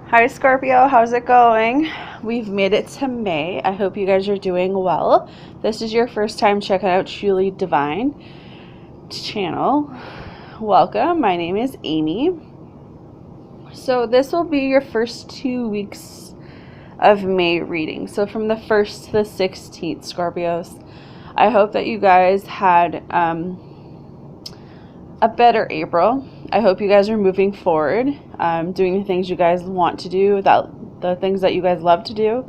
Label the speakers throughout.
Speaker 1: Hi Scorpio, how's it going? We've made it to May. I hope you guys are doing well. This is your first time checking out Truly Divine channel. Welcome, my name is Amy. So this will be your first 2 weeks of May reading. So from the 1st to the 16th, Scorpios. I hope that you guys had a better April. I hope you guys are moving forward, doing the things you guys want to do, the things that you guys love to do.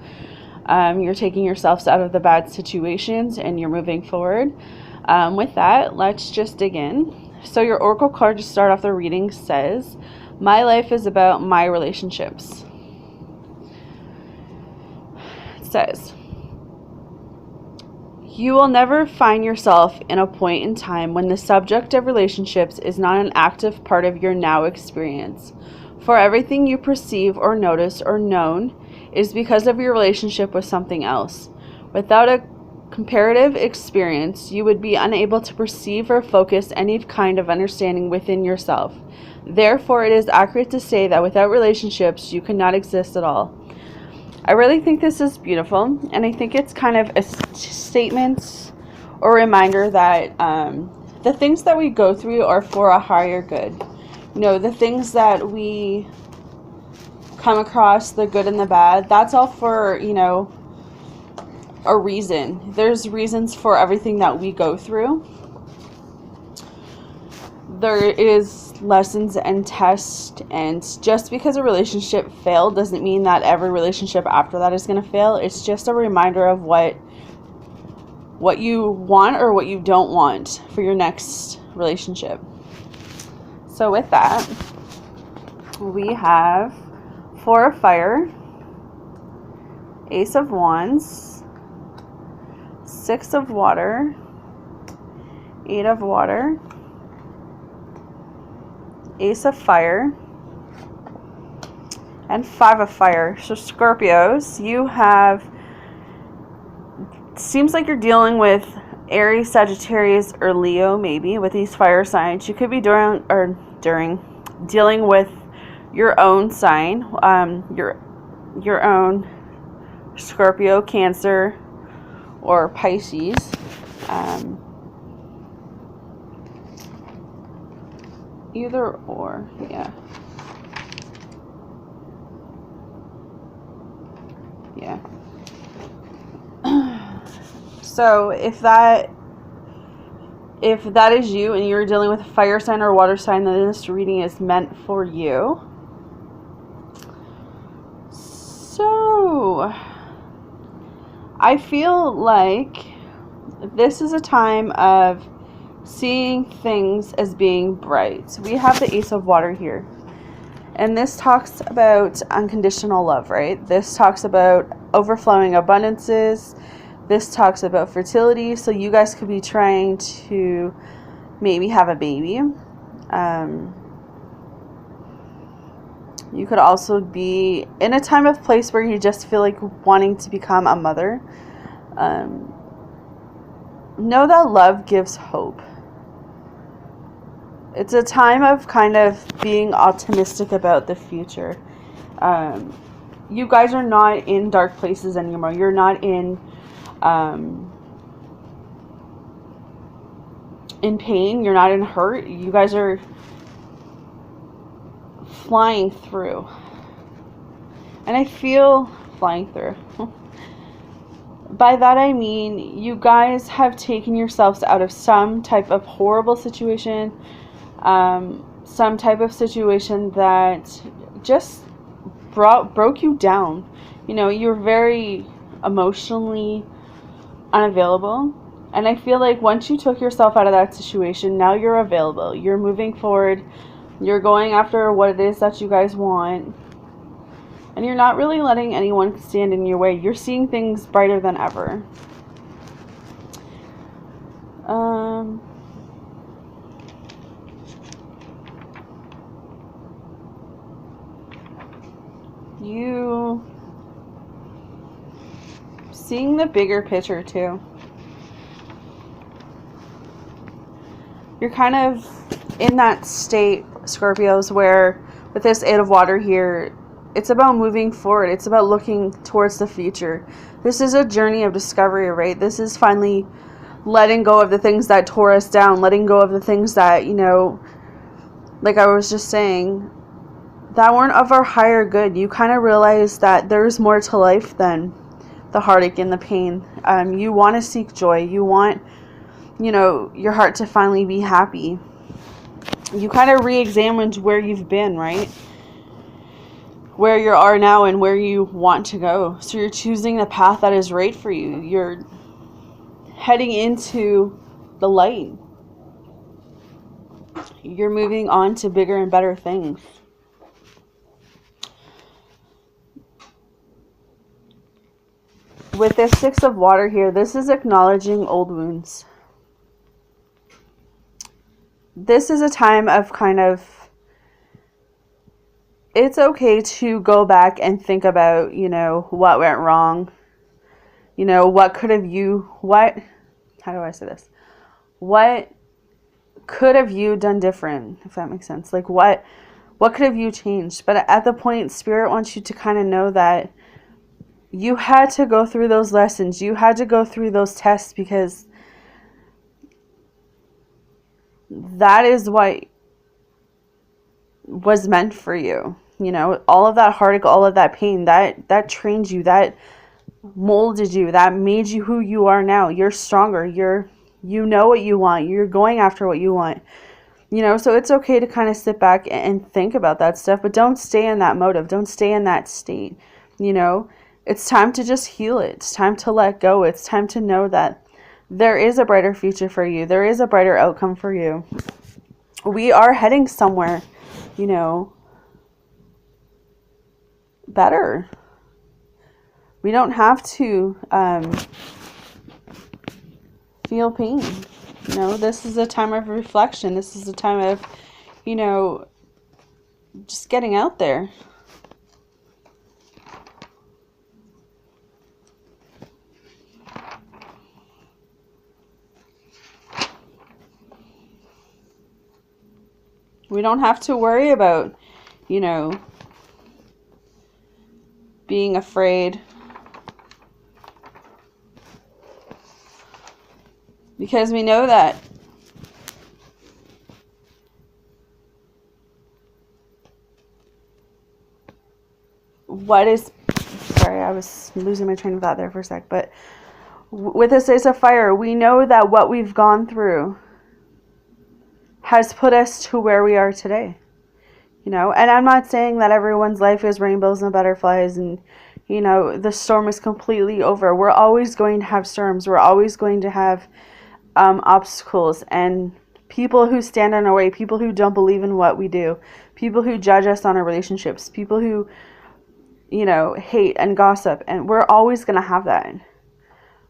Speaker 1: You're taking yourselves out of the bad situations and you're moving forward. With that, let's just dig in. So your oracle card to start off the reading says, "My life is about my relationships." It says, "You will never find yourself in a point in time when the subject of relationships is not an active part of your now experience. For everything you perceive or notice or known is because of your relationship with something else. Without a comparative experience, you would be unable to perceive or focus any kind of understanding within yourself. Therefore, it is accurate to say that without relationships, you cannot exist at all." I really think this is beautiful, and I think it's kind of a statement or reminder that the things that we go through are for a higher good. You know, the things that we come across, the good and the bad, that's all for, a reason. There's reasons for everything that we go through. There is lessons and tests, and just because a relationship failed doesn't mean that every relationship after that is going to fail. It's just a reminder of what you want or what you don't want for your next relationship. So with that, we have Four of Fire, Ace of Wands, Six of Water, Eight of Water, Ace of Fire, and Five of Fire. So Scorpios, you have, seems like you're dealing with Aries, Sagittarius, or Leo maybe with these fire signs. You could be dealing with your own sign, your own Scorpio, Cancer, or Pisces. Either or, yeah. So if that is you and you're dealing with a fire sign or water sign, then this reading is meant for you. So I feel like this is a time of seeing things as being bright. We have the Ace of Water here. And this talks about unconditional love, right? This talks about overflowing abundances. This talks about fertility. So you guys could be trying to maybe have a baby. You could also be in a time of place where you just feel like wanting to become a mother. Know that love gives hope. It's a time of kind of being optimistic about the future. You guys are not in dark places anymore. You're not in pain. You're not in hurt. You guys are flying through. And I feel flying through. By that I mean you guys have taken yourselves out of some type of horrible situation. Some type of situation that just broke you down. You know, you're very emotionally unavailable. And I feel like once you took yourself out of that situation, now you're available. You're moving forward. You're going after what it is that you guys want. And you're not really letting anyone stand in your way. You're seeing things brighter than ever. You seeing the bigger picture too. You're kind of in that state, Scorpios, where with this Eight of Water here, It's about moving forward. It's about looking towards the future. This is a journey of discovery, right? This is finally letting go of the things that tore us down, letting go of the things that, like I was just saying, that weren't of our higher good. You kind of realize that there's more to life than the heartache and the pain. You want to seek joy. You want, your heart to finally be happy. You kind of re-examined where you've been, right? Where you are now and where you want to go. So you're choosing the path that is right for you. You're heading into the light. You're moving on to bigger and better things. With this Six of Water here, this is acknowledging old wounds. This is a time of it's okay to go back and think about, what went wrong. What could have you, how do I say this? What could have you done different, if that makes sense? Like what could have you changed? But at the point, Spirit wants you to kind of know that you had to go through those lessons. You had to go through those tests because that is what was meant for you. All of that heartache, all of that pain, that trained you, that molded you, that made you who you are now. You're stronger. You know what you want. You're going after what you want. So it's okay to kind of sit back and think about that stuff, but don't stay in that motive. Don't stay in that state. It's time to just heal it. It's time to let go. It's time to know that there is a brighter future for you. There is a brighter outcome for you. We are heading somewhere, better. We don't have to feel pain. This is a time of reflection. This is a time of, just getting out there. We don't have to worry about, being afraid. Because we know that sorry, I was losing my train of thought there for a sec, but with this Ace of Fire, we know that what we've gone through has put us to where we are today. And I'm not saying that everyone's life is rainbows and butterflies and, the storm is completely over. We're always going to have storms. We're always going to have obstacles and people who stand in our way, people who don't believe in what we do, people who judge us on our relationships, people who, hate and gossip. And we're always going to have that.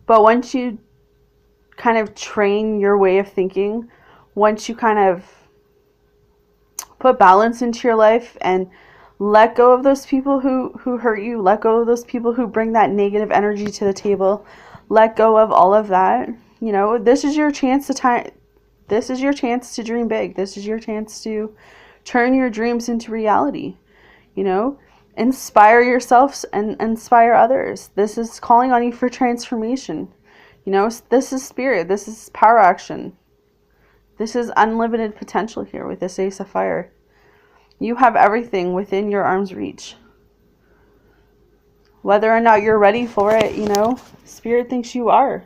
Speaker 1: But once you kind of train your way of thinking, once you kind of put balance into your life and let go of those people who hurt you, let go of those people who bring that negative energy to the table, let go of all of that, this is your chance this is your chance to dream big. This is your chance to turn your dreams into reality, inspire yourself and inspire others. This is calling on you for transformation. This is spirit. This is power action. This is unlimited potential here with this Ace of Fire. You have everything within your arm's reach. Whether or not you're ready for it, Spirit thinks you are.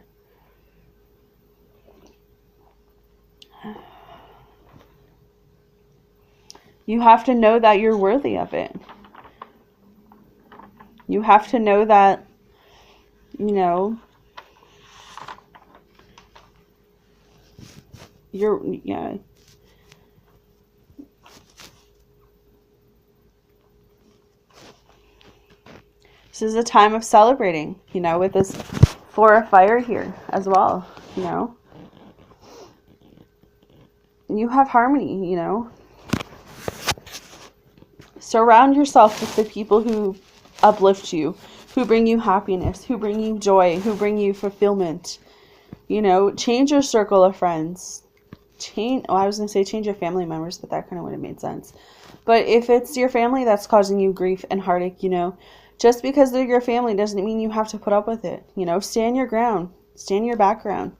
Speaker 1: You have to know that you're worthy of it. You have to know that, This is a time of celebrating, with this Four of Fire here as well, You have harmony, Surround yourself with the people who uplift you, who bring you happiness, who bring you joy, who bring you fulfillment. Change your circle of friends. I was going to say change your family members, but that kind of would have made sense. But if it's your family that's causing you grief and heartache, just because they're your family doesn't mean you have to put up with it. Stand your ground. Stand your background.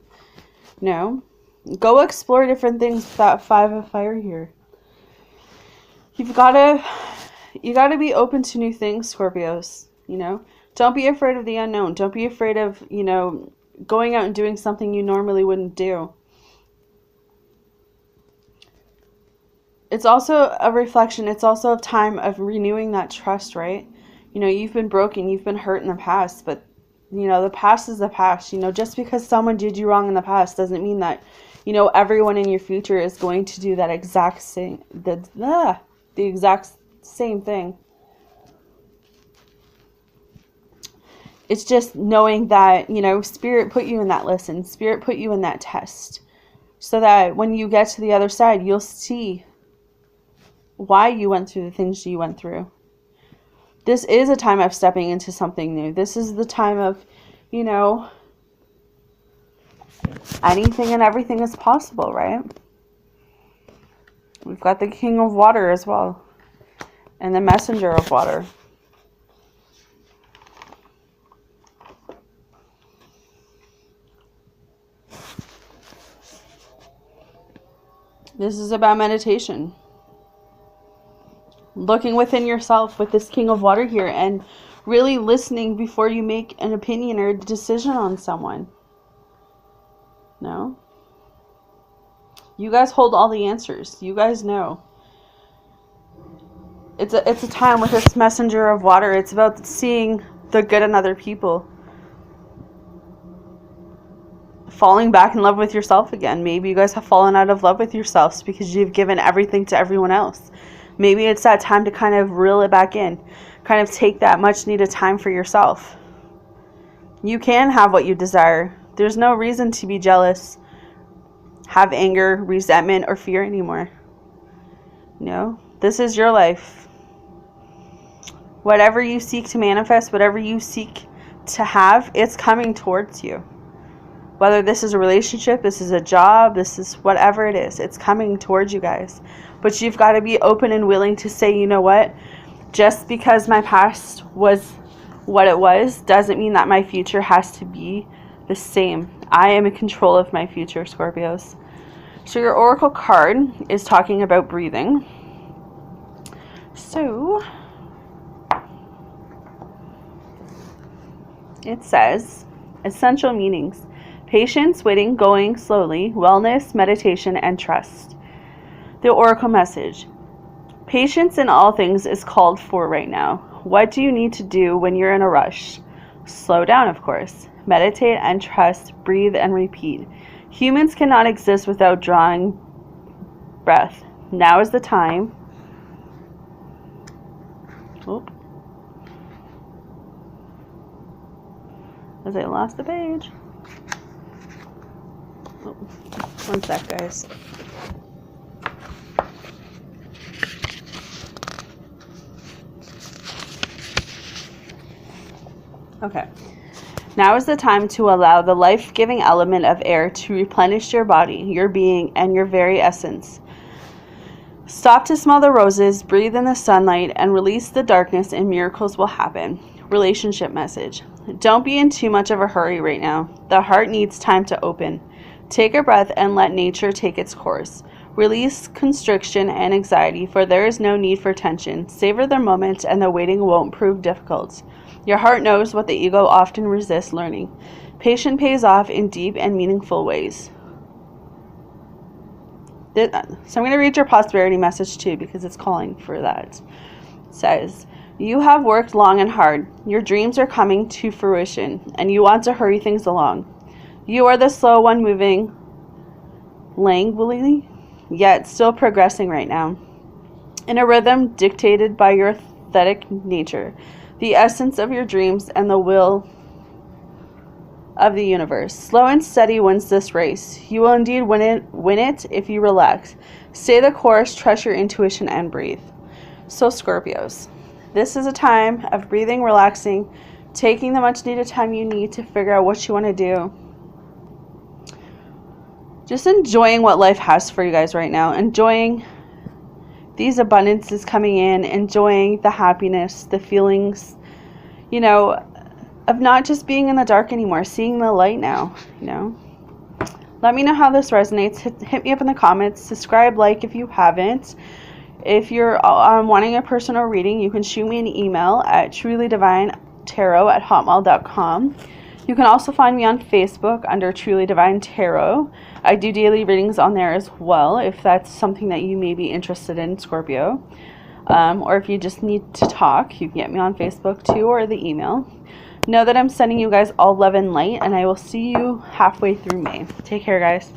Speaker 1: Go explore different things with that 5 of fire here. You gotta be open to new things, Scorpios. Don't be afraid of the unknown. Don't be afraid of, going out and doing something you normally wouldn't do. It's also a reflection. It's also a time of renewing that trust, right? You've been broken. You've been hurt in the past. But, the past is the past. Just because someone did you wrong in the past doesn't mean that, everyone in your future is going to do that exact same, the exact same thing. It's just knowing that, Spirit put you in that lesson. Spirit put you in that test. So that when you get to the other side, you'll see why you went through the things you went through. This is a time of stepping into something new. This is the time of, anything and everything is possible, right? We've got the King of Water as well. And the Messenger of Water. This is about meditation. Looking within yourself with this King of Water here and really listening before you make an opinion or a decision on someone. No? You guys hold all the answers. You guys know. It's a time with this Messenger of Water. It's about seeing the good in other people. Falling back in love with yourself again. Maybe you guys have fallen out of love with yourselves because you've given everything to everyone else. Maybe it's that time to kind of reel it back in. Kind of take that much needed time for yourself. You can have what you desire. There's no reason to be jealous, have anger, resentment, or fear anymore. This is your life. Whatever you seek to manifest, whatever you seek to have, it's coming towards you. Whether this is a relationship, this is a job, this is whatever it is, it's coming towards you guys. But you've got to be open and willing to say, you know what? Just because my past was what it was, doesn't mean that my future has to be the same. I am in control of my future, Scorpios. So your Oracle card is talking about breathing. So it says, essential meanings: patience, waiting, going slowly, wellness, meditation, and trust. The Oracle message: patience in all things is called for right now. What do you need to do when you're in a rush? Slow down, of course. Meditate and trust. Breathe and repeat. Humans cannot exist without drawing breath. Now is the time. As I lost the page. One sec, guys. Okay. Now is the time to allow the life-giving element of air to replenish your body, your being, and your very essence. Stop to smell the roses, breathe in the sunlight, and release the darkness, and miracles will happen. Relationship message: don't be in too much of a hurry right now. The heart needs time to open. Take a breath and let nature take its course. Release constriction and anxiety, for there is no need for tension. Savor the moment, and the waiting won't prove difficult. Your heart knows what the ego often resists learning. Patience pays off in deep and meaningful ways. So I'm going to read your prosperity message too, because it's calling for that. It says, you have worked long and hard. Your dreams are coming to fruition, and you want to hurry things along. You are the slow one, moving languidly, yet still progressing right now. In a rhythm dictated by your aesthetic nature, the essence of your dreams, and the will of the universe. Slow and steady wins this race. You will indeed win it if you relax. Stay the course, trust your intuition, and breathe. So Scorpios, this is a time of breathing, relaxing, taking the much needed time you need to figure out what you want to do. Just enjoying what life has for you guys right now. Enjoying these abundances coming in, enjoying the happiness, the feelings, you know, of not just being in the dark anymore, seeing the light now, you know. Let me know how this resonates. Hit me up in the comments. Subscribe, like if you haven't. If you're wanting a personal reading, you can shoot me an email at trulydivinetarot@hotmail.com. You can also find me on Facebook under Truly Divine Tarot. I do daily readings on there as well, if that's something that you may be interested in, Scorpio. Or if you just need to talk, you can get me on Facebook too, or the email. Know that I'm sending you guys all love and light, and I will see you halfway through May. Take care, guys.